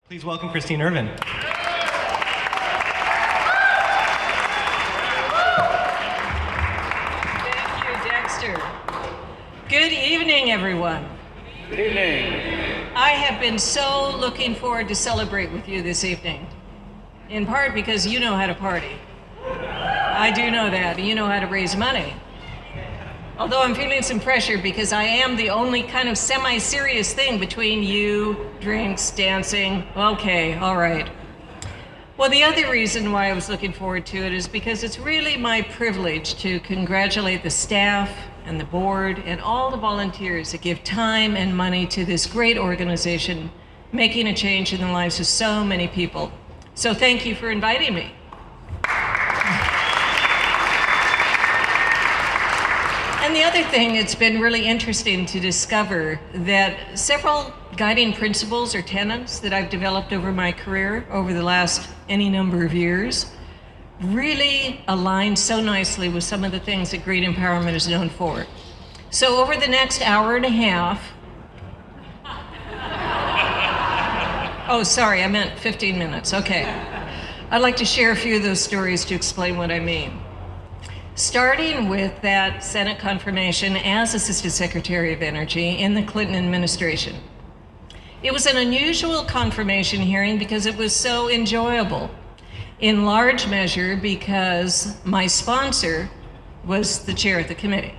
Please welcome Christine Ervin. Thank you, Dexter. Good evening, everyone. Good evening. I have been so looking forward to celebrate with you this evening, in part because you know how to party. I do know that. You know how to raise money. Although I'm feeling some pressure because I am the only kind of semi-serious thing between you, drinks, dancing. Okay, all right. Well, the other reason why I was looking forward to it is because it's really my privilege to congratulate the staff and the board and all the volunteers that give time and money to this great organization, making a change in the lives of so many people. So thank you for inviting me. And the other thing, it's been really interesting to discover that several guiding principles or tenets that I've developed over my career over the last any number of years really align so nicely with some of the things that Green Empowerment is known for. So over the next hour and a half, oh, sorry, I meant 15 minutes, okay. I'd like to share a few of those stories to explain what I mean. Starting with that Senate confirmation as Assistant Secretary of Energy in the Clinton administration. It was an unusual confirmation hearing because it was so enjoyable, in large measure because my sponsor was the chair of the committee,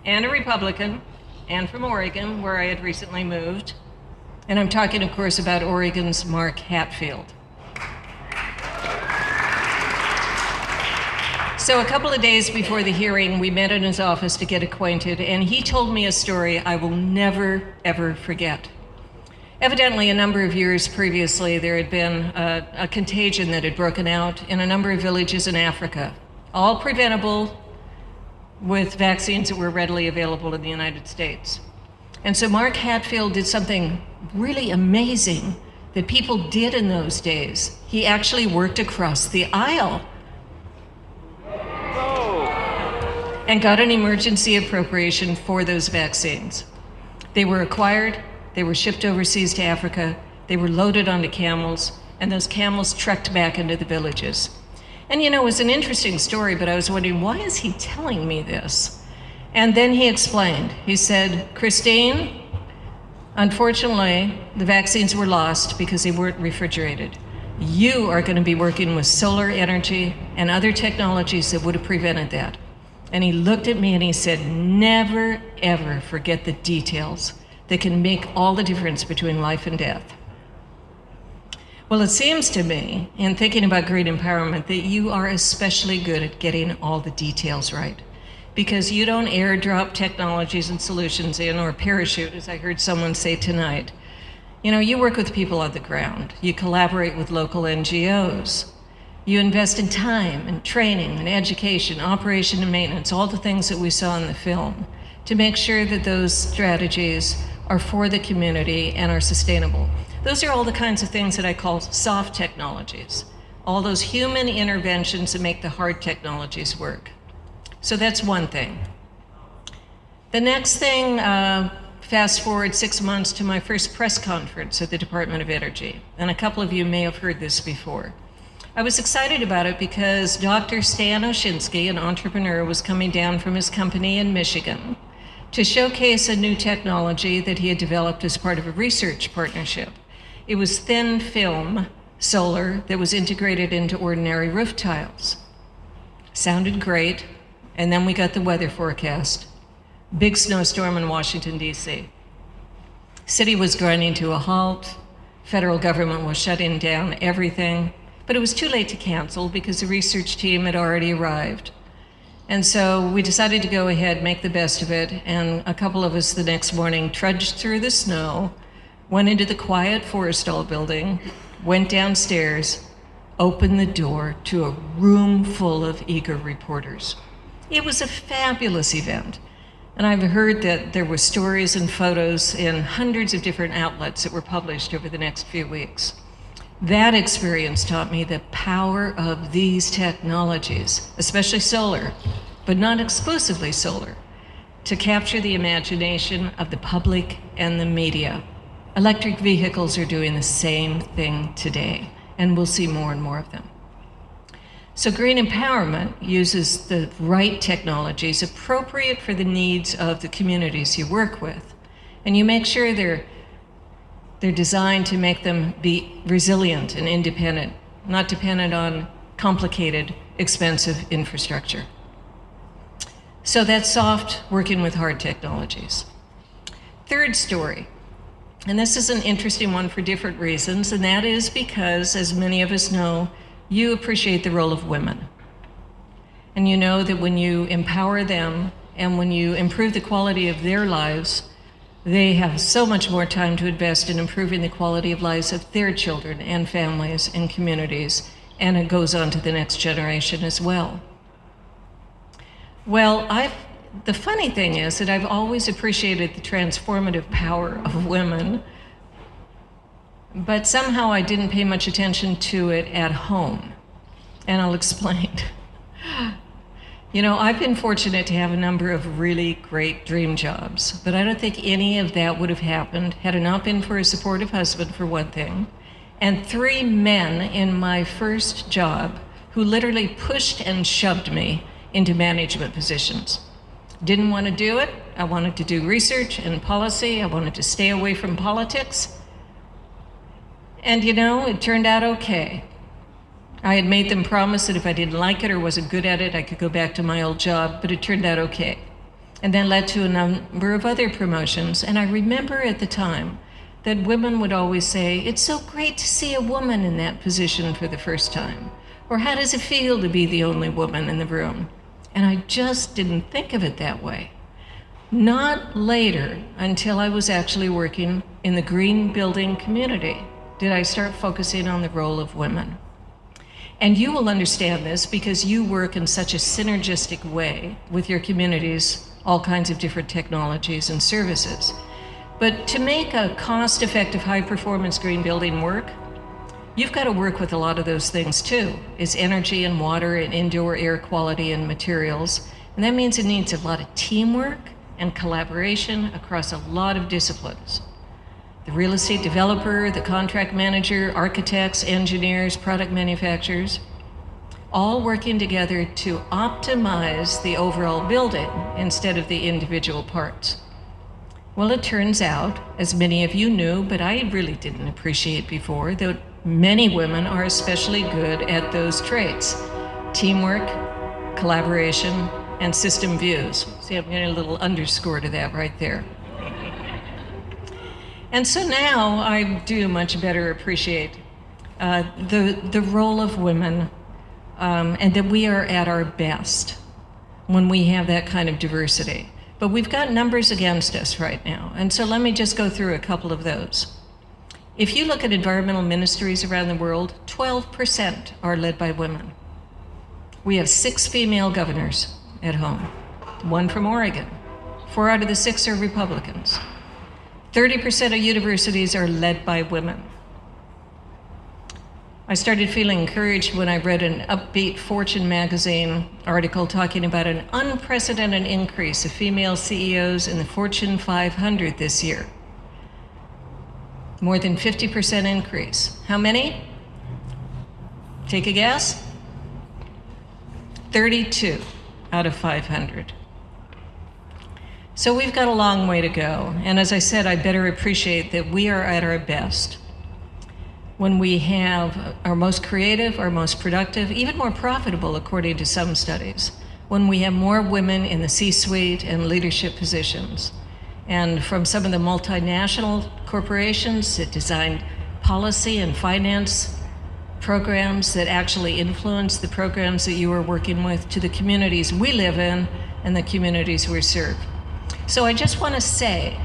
and a Republican, and from Oregon, where I had recently moved. And I'm talking, of course, about Oregon's Mark Hatfield. So a couple of days before the hearing, we met in his office to get acquainted, and he told me a story I will never, ever forget. Evidently, a number of years previously, there had been a contagion that had broken out in a number of villages in Africa, all preventable with vaccines that were readily available in the United States. And so Mark Hatfield did something really amazing that people did in those days. He actually worked across the aisle and got an emergency appropriation for those vaccines. They were acquired, they were shipped overseas to Africa, they were loaded onto camels, and those camels trekked back into the villages. And you know, it was an interesting story, but I was wondering, why is he telling me this? And then he explained. He said, Christine, unfortunately, the vaccines were lost because they weren't refrigerated. You are going to be working with solar energy and other technologies that would have prevented that. And he looked at me and he said, never, ever forget the details that can make all the difference between life and death. Well, it seems to me, in thinking about Green Empowerment, that you are especially good at getting all the details right. Because you don't airdrop technologies and solutions in, or parachute, as I heard someone say tonight. You know, you work with people on the ground. You collaborate with local NGOs. You invest in time and training and education, operation and maintenance, all the things that we saw in the film, to make sure that those strategies are for the community and are sustainable. Those are all the kinds of things that I call soft technologies, all those human interventions that make the hard technologies work. So that's one thing. The next thing, fast forward 6 months to my first press conference at the Department of Energy, and a couple of you may have heard this before. I was excited about it because Dr. Stan Oshinsky, an entrepreneur, was coming down from his company in Michigan to showcase a new technology that he had developed as part of a research partnership. It was thin film solar that was integrated into ordinary roof tiles. Sounded great, and then we got the weather forecast. Big snowstorm in Washington, D.C. City was grinding to a halt. Federal government was shutting down everything. But it was too late to cancel because the research team had already arrived. And so we decided to go ahead, make the best of it, and a couple of us the next morning trudged through the snow, went into the quiet Forrestal building, went downstairs, opened the door to a room full of eager reporters. It was a fabulous event. And I've heard that there were stories and photos in hundreds of different outlets that were published over the next few weeks. That experience taught me the power of these technologies, especially solar, but not exclusively solar, to capture the imagination of the public and the media. Electric vehicles are doing the same thing today, and we'll see more and more of them. So green empowerment uses the right technologies appropriate for the needs of the communities you work with, and you make sure they're designed to make them be resilient and independent, not dependent on complicated, expensive infrastructure. So that's soft working with hard technologies. Third story, and this is an interesting one for different reasons, and that is because, as many of us know, you appreciate the role of women. And you know that when you empower them and when you improve the quality of their lives, they have so much more time to invest in improving the quality of lives of their children and families and communities, and it goes on to the next generation as well. Well, the funny thing is that I've always appreciated the transformative power of women, but somehow I didn't pay much attention to it at home, and I'll explain. You know, I've been fortunate to have a number of really great dream jobs, but I don't think any of that would have happened had it not been for a supportive husband, for one thing, and 3 men in my first job who literally pushed and shoved me into management positions. Didn't want to do it. I wanted to do research and policy. I wanted to stay away from politics. And you know, it turned out okay. I had made them promise that if I didn't like it or wasn't good at it, I could go back to my old job, but it turned out okay. And that led to a number of other promotions. And I remember at the time that women would always say, "It's so great to see a woman in that position for the first time." Or, "How does it feel to be the only woman in the room?" And I just didn't think of it that way. Not later, until I was actually working in the green building community, did I start focusing on the role of women. And you will understand this because you work in such a synergistic way with your communities, all kinds of different technologies and services. But to make a cost-effective, high-performance green building work, you've got to work with a lot of those things too. It's energy and water and indoor air quality and materials. And that means it needs a lot of teamwork and collaboration across a lot of disciplines. The real estate developer, the contract manager, architects, engineers, product manufacturers, all working together to optimize the overall building instead of the individual parts. Well, it turns out, as many of you knew, but I really didn't appreciate before, that many women are especially good at those traits: teamwork, collaboration, and system views. See, I'm getting a little underscore to that right there. And so now I do much better appreciate the role of women, and that we are at our best when we have that kind of diversity. But we've got numbers against us right now, and so let me just go through a couple of those. If you look at environmental ministries around the world, 12% are led by women. We have 6 female governors at home, 1 from Oregon. 4 out of the 6 are Republicans. 30% of universities are led by women. I started feeling encouraged when I read an upbeat Fortune magazine article talking about an unprecedented increase of female CEOs in the Fortune 500 this year. More than 50% increase. How many? Take a guess? 32 out of 500. So we've got a long way to go. And as I said, I better appreciate that we are at our best when we have our most creative, our most productive, even more profitable, according to some studies, when we have more women in the C-suite and leadership positions. And from some of the multinational corporations that design policy and finance programs that actually influence the programs that you are working with, to the communities we live in and the communities we serve. So I just want to say,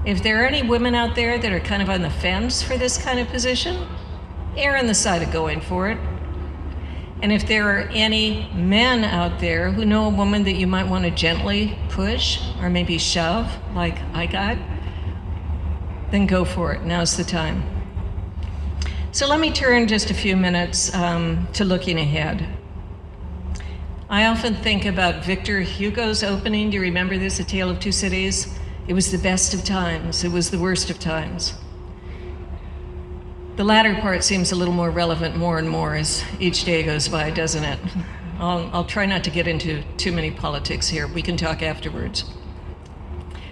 if there are any women out there that are kind of on the fence for this kind of position, err on the side of going for it. And if there are any men out there who know a woman that you might want to gently push or maybe shove, like I got, then go for it. Now's the time. So let me turn just a few minutes to looking ahead. I often think about Victor Hugo's opening. Do you remember this, A Tale of Two Cities? It was the best of times. It was the worst of times. The latter part seems a little more relevant more and more as each day goes by, doesn't it? I'll try not to get into too many politics here. We can talk afterwards.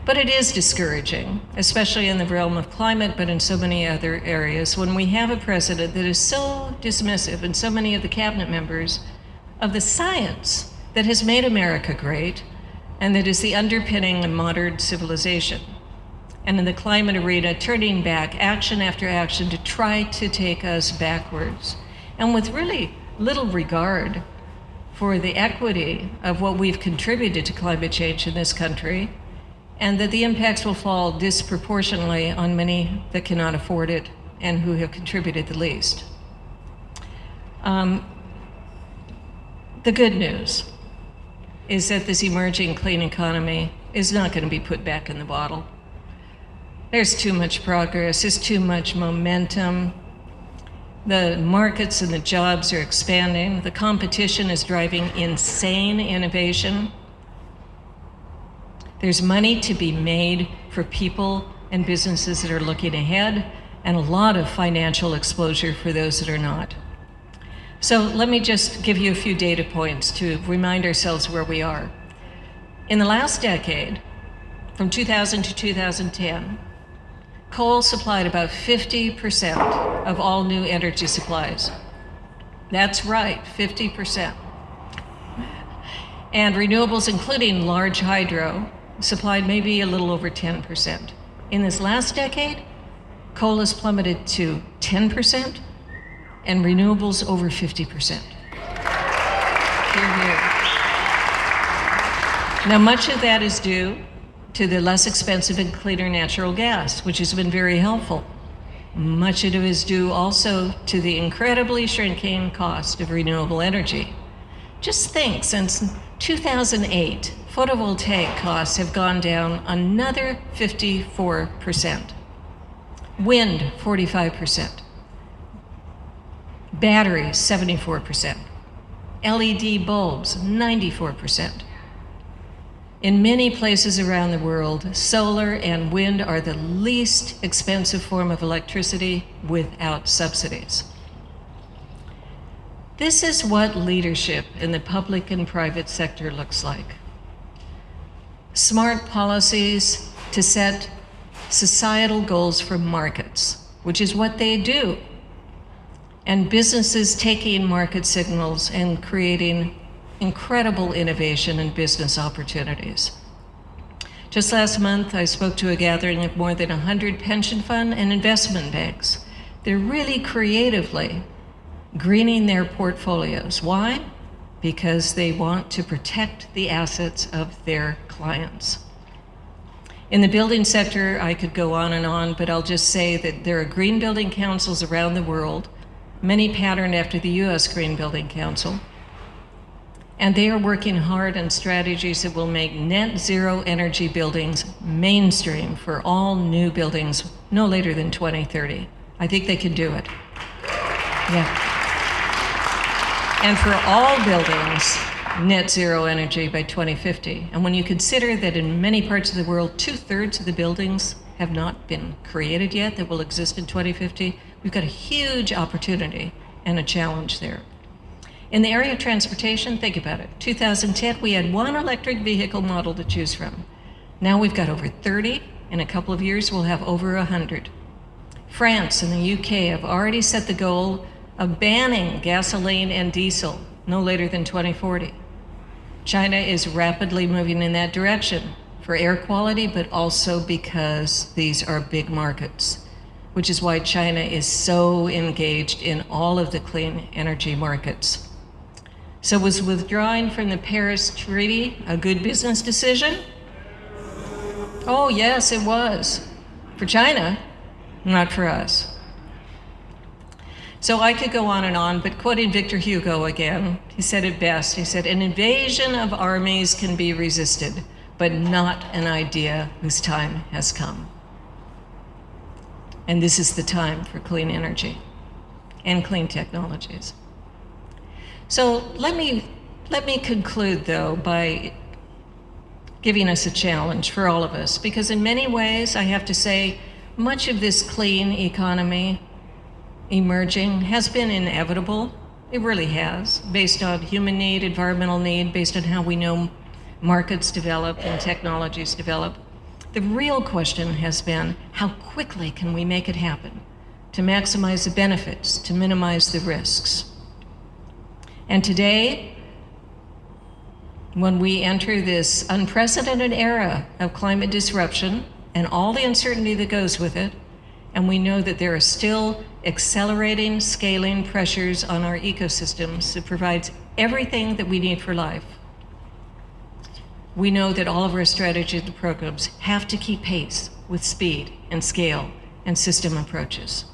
But it is discouraging, especially in the realm of climate, but in so many other areas, when we have a president that is so dismissive, and so many of the cabinet members, of the science that has made America great and that is the underpinning of modern civilization. And in the climate arena, turning back action after action to try to take us backwards, and with really little regard for the equity of what we've contributed to climate change in this country, and that the impacts will fall disproportionately on many that cannot afford it and who have contributed the least. The good news is that this emerging clean economy is not going to be put back in the bottle. There's too much progress, there's too much momentum. The markets and the jobs are expanding. The competition is driving insane innovation. There's money to be made for people and businesses that are looking ahead, and a lot of financial exposure for those that are not. So let me just give you a few data points to remind ourselves where we are. In the last decade, from 2000 to 2010, coal supplied about 50% of all new energy supplies. That's right, 50%. And renewables, including large hydro, supplied maybe a little over 10%. In this last decade, coal has plummeted to 10%, and renewables over 50%. Hear, hear. Now, much of that is due to the less expensive and cleaner natural gas, which has been very helpful. Much of it is due also to the incredibly shrinking cost of renewable energy. Just think, since 2008, photovoltaic costs have gone down another 54%. Wind, 45%. Batteries, 74%. LED bulbs, 94%. In many places around the world, solar and wind are the least expensive form of electricity without subsidies. This is what leadership in the public and private sector looks like. Smart policies to set societal goals for markets, which is what they do, and businesses taking market signals and creating incredible innovation and business opportunities. Just last month, I spoke to a gathering of more than 100 pension fund and investment banks. They're really creatively greening their portfolios. Why? Because they want to protect the assets of their clients. In the building sector, I could go on, but I'll just say that there are green building councils around the world, many patterned after the US Green Building Council. And they are working hard on strategies that will make net zero energy buildings mainstream for all new buildings no later than 2030. I think they can do it. Yeah. And for all buildings, net zero energy by 2050. And when you consider that in many parts of the world, 2/3 of the buildings have not been created yet that will exist in 2050, we've got a huge opportunity and a challenge there. In the area of transportation, think about it. 2010, we had one electric vehicle model to choose from. Now we've got over 30. In a couple of years, we'll have over 100. France and the UK have already set the goal of banning gasoline and diesel no later than 2040. China is rapidly moving in that direction for air quality, but also because these are big markets, which is why China is so engaged in all of the clean energy markets. So was withdrawing from the Paris Treaty a good business decision? Oh, yes, it was. For China, not for us. So I could go on, but quoting Victor Hugo again, he said it best. He said, "An invasion of armies can be resisted, but not an idea whose time has come." And this is the time for clean energy and clean technologies. So let me conclude, though, by giving us a challenge for all of us, because in many ways, I have to say, much of this clean economy emerging has been inevitable. It really has, based on human need, environmental need, based on how we know markets develop and technologies develop. The real question has been, how quickly can we make it happen to maximize the benefits, to minimize the risks? And today, when we enter this unprecedented era of climate disruption and all the uncertainty that goes with it, and we know that there are still accelerating, scaling pressures on our ecosystems that provides everything that we need for life, we know that all of our strategies and programs have to keep pace with speed and scale and system approaches.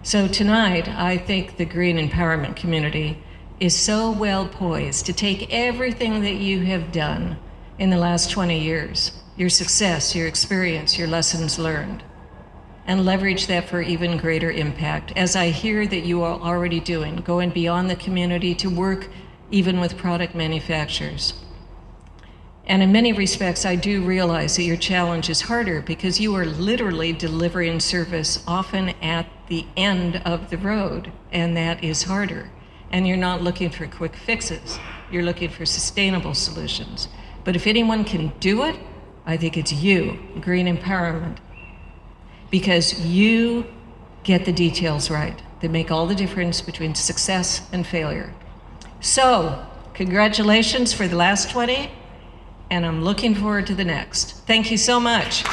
So tonight, I think the green empowerment community is so well poised to take everything that you have done in the last 20 years, your success, your experience, your lessons learned, and leverage that for even greater impact, as I hear that you are already doing, going beyond the community to work even with product manufacturers. And in many respects, I do realize that your challenge is harder because you are literally delivering service often at the end of the road, and that is harder. And you're not looking for quick fixes. You're looking for sustainable solutions. But if anyone can do it, I think it's you, Green Empowerment, because you get the details right that make all the difference between success and failure. So, congratulations for the last 20. And I'm looking forward to the next. Thank you so much.